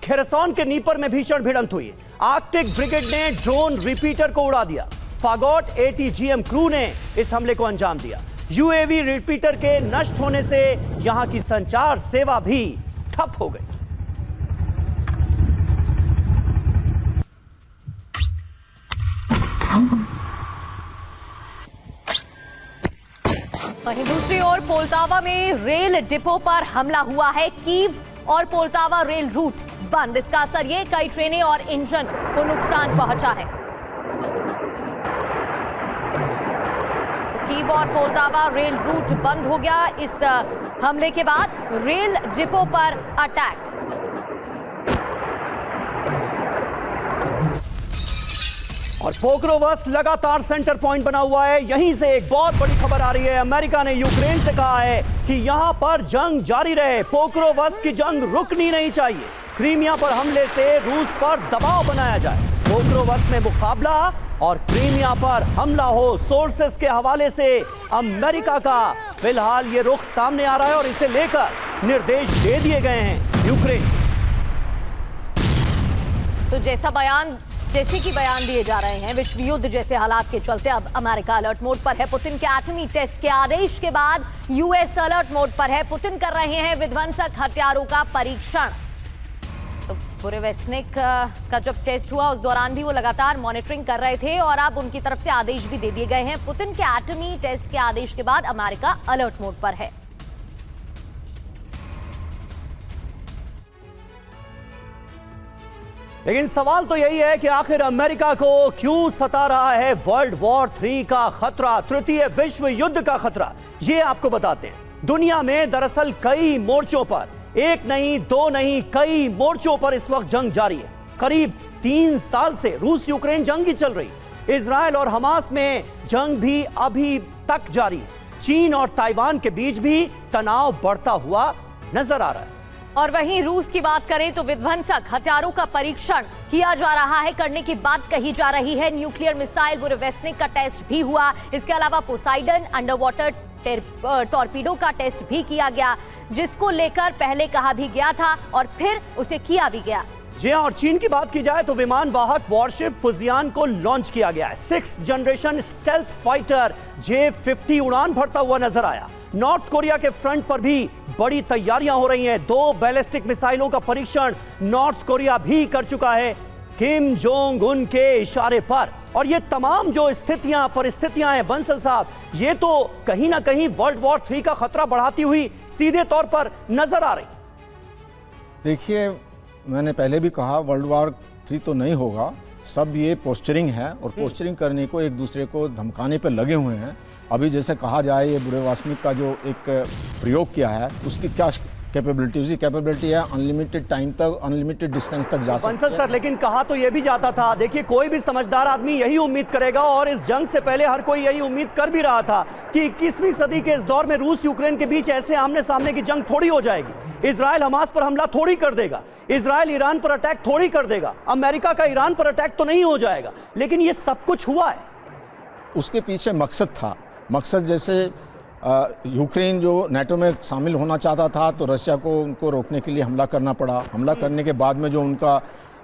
Kherson के Dnieper में भीषण भिड़ंत हुई। आर्कटिक ब्रिगेड ने ड्रोन रिपीटर को उड़ा दिया। फागोट एटीजीएम क्रू ने इस हमले को अंजाम दिया। यूएवी रिपीटर के नष्ट होने से यहां की संचार सेवा भी ठप हो गई। वहीं दूसरी ओर पोल्टावा में रेल डिपो पर हमला हुआ है। कीव और पोल्टावा रेल रूट बंद। इसका असर ये कई ट्रेनें और इंजन को नुकसान पहुंचा है। कीव और पोल्टावा रेल रूट बंद हो गया इस हमले के बाद। रेल डिपो पर अटैक। और पोक्रोवस्क लगातार सेंटर पॉइंट बना हुआ है। यहीं से एक बहुत बड़ी खबर आ रही है। अमेरिका ने यूक्रेन से कहा है कि यहां पर जंग जारी रहे। पोक्रोवस्क की जंग रुकनी नहीं चाहिए। क्रीमिया पर हमले से रूस पर दबाव बनाया जाए। पोक्रोवस्क में मुकाबला और क्रीमिया पर हमला हो। सोर्सेस के हवाले से अमेरिका का फिलहाल ये रुख सामने आ रहा है और इसे लेकर निर्देश दे दिए गए हैं यूक्रेन। तो जैसे कि बयान दिए जा रहे हैं, विश्व युद्ध जैसे हालात के चलते अब अमेरिका अलर्ट मोड पर है। पुतिन के एटमी टेस्ट के आदेश के बाद यूएस अलर्ट मोड पर है। पुतिन कर रहे हैं विध्वंसक हथियारों का परीक्षण। तो बुरेवेस्निक का जब टेस्ट हुआ उस दौरान भी वो लगातार मॉनिटरिंग कर रहे थे और अब उनकी तरफ से आदेश भी दे दिए गए हैं। पुतिन के एटमी टेस्ट के आदेश के बाद अमेरिका अलर्ट मोड पर है। लेकिन सवाल तो यही है कि आखिर अमेरिका को क्यों सता रहा है वर्ल्ड वॉर 3 का खतरा, तृतीय विश्व युद्ध का खतरा। ये आपको बताते हैं। दुनिया में दरअसल कई मोर्चों पर, एक नहीं दो नहीं, कई मोर्चों पर इस वक्त जंग जारी है। करीब 3 साल से रूस यूक्रेन जंग ही चल रही। इजराइल और हमास में जंग भी अभी तक जारी है। चीन और ताइवान के बीच भी तनाव बढ़ता हुआ नजर आ रहा है। और वहीं रूस की बात करें तो विध्वंसक हथियारों का परीक्षण किया जा रहा है, करने की बात कही जा रही है। न्यूक्लियर मिसाइल बुरेवेस्निक का टेस्ट भी हुआ। इसके अलावा पोसाइडन अंडर वाटर टॉर्पीडो का टेस्ट भी किया गया, जिसको लेकर पहले कहा भी गया था और फिर उसे किया भी गया। जी और चीन की बात की जाए तो विमान वाहक वॉरशिप फुजियान को लॉन्च किया गया है। 6th generation stealth fighter J-50 उड़ान भरता हुआ नजर आया। नॉर्थ कोरिया के फ्रंट पर भी बड़ी तैयारियां हो रही हैं। 2 बैलिस्टिक मिसाइलों का परीक्षण नॉर्थ कोरिया भी कर चुका है किम जोंग उन के इशारे पर। और ये तमाम जो परिस्थितियां हैं बंसल साहब, ये तो कहीं ना कहीं वर्ल्ड वॉर 3 का खतरा बढ़ाती हुई सीधे तौर पर नजर आ रही। देखिए, मैंने पहले भी कहा वर्ल्ड वॉर 3 तो नहीं होगा। सब ये पोस्चरिंग है और पोस्चरिंग करने को एक दूसरे को धमकाने पर लगे हुए हैं। अभी जैसे कहा जाए ये बुरेवेस्निक का जो एक प्रयोग किया है उसकी क्या कैपेबिलिटी, उसकी कैपेबिलिटी है अनलिमिटेड टाइम तक, अनलिमिटेड डिस्टेंस तक जा सकता है। सर, लेकिन कहा तो ये भी जाता था, देखिए कोई भी समझदार आदमी यही उम्मीद करेगा और इस जंग से पहले हर कोई यही उम्मीद कर भी रहा था कि 21वीं सदी के इस दौर में रूस यूक्रेन के बीच ऐसे आमने सामने की जंग थोड़ी हो जाएगी। इजराइल हमास पर हमला थोड़ी कर देगा, इजराइल ईरान पर अटैक थोड़ी कर देगा, अमेरिका का ईरान पर अटैक तो नहीं हो जाएगा। लेकिन ये सब कुछ हुआ है। उसके पीछे मकसद था। मकसद जैसे यूक्रेन जो नाटो में शामिल होना चाहता था तो रशिया को उनको रोकने के लिए हमला करना पड़ा। हमला करने के बाद में जो उनका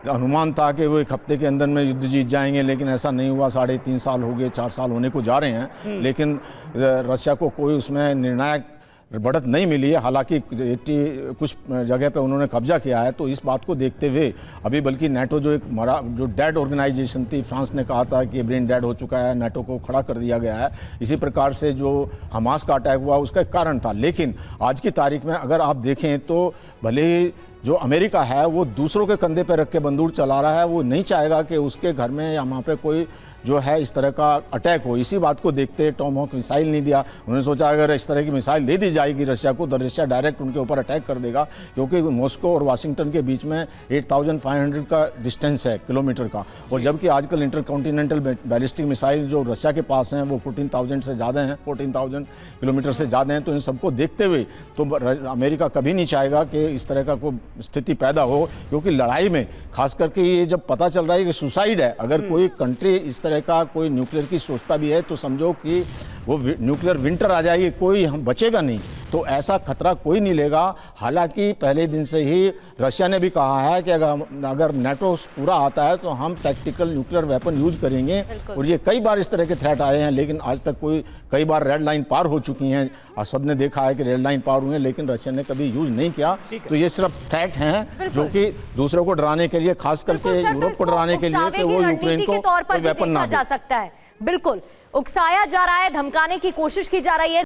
अनुमान था कि वो 1 हफ्ते के अंदर में युद्ध जीत जाएंगे, लेकिन ऐसा नहीं हुआ। 3.5 साल हो गए, 4 साल होने को जा रहे हैं, लेकिन रशिया को कोई उसमें निर्णायक बढ़त नहीं मिली है। हालांकि कुछ जगह पे उन्होंने कब्जा किया है। तो इस बात को देखते हुए अभी बल्कि नाटो जो डेड ऑर्गेनाइजेशन थी, फ्रांस ने कहा था कि ब्रेन डेड हो चुका है, नाटो को खड़ा कर दिया गया है। इसी प्रकार से जो हमास का अटैक हुआ उसका एक कारण था। लेकिन आज की तारीख में अगर आप देखें तो भले ही जो अमेरिका है वो दूसरों के कंधे पर रख के बंदूक चला रहा है, वो नहीं चाहेगा कि उसके घर में या वहाँ पे कोई जो है इस तरह का अटैक हो। इसी बात को देखते टॉमहॉक मिसाइल नहीं दिया। उन्होंने सोचा अगर इस तरह की मिसाइल दे दी जाएगी रशिया को तो रशिया डायरेक्ट उनके ऊपर अटैक कर देगा, क्योंकि मॉस्को और वाशिंगटन के बीच में 8500 का डिस्टेंस है, किलोमीटर का। और जबकि आजकल इंटरकॉन्टिनेंटल बैलिस्टिक मिसाइल जो रशिया के पास हैं वो 14,000 से ज़्यादा हैं, 14,000 किलोमीटर से ज़्यादा हैं। तो इन सबको देखते हुए तो अमेरिका कभी नहीं चाहेगा कि इस तरह का कोई स्थिति पैदा हो, क्योंकि लड़ाई में खास करके ये जब पता चल रहा है कि सुसाइड है, अगर कोई कंट्री इस तरह का कोई न्यूक्लियर की सोचता भी है तो समझो कि वो न्यूक्लियर विंटर आ जाएगी, कोई हम बचेगा नहीं। तो ऐसा खतरा कोई नहीं लेगा। हालांकि पहले दिन से ही रशिया ने भी कहा है कि अगर नाटो पूरा आता है तो हम टैक्टिकल न्यूक्लियर वेपन यूज करेंगे। और ये कई बार इस तरह के थ्रेट आए हैं, लेकिन आज तक कई बार रेड लाइन पार हो चुकी हैं और सबने देखा है कि रेड लाइन पार हुए हैं, लेकिन रशिया ने कभी यूज नहीं किया। तो ये सिर्फ थ्रेट हैं जो कि दूसरों को डराने के लिए, खास करके यूरोप को डराने के लिए कि वो यूक्रेन को कोई वेपन ना दे। जा सकता है। बिल्कुल उकसाया जा रहा है, धमकाने की कोशिश की जा रही है।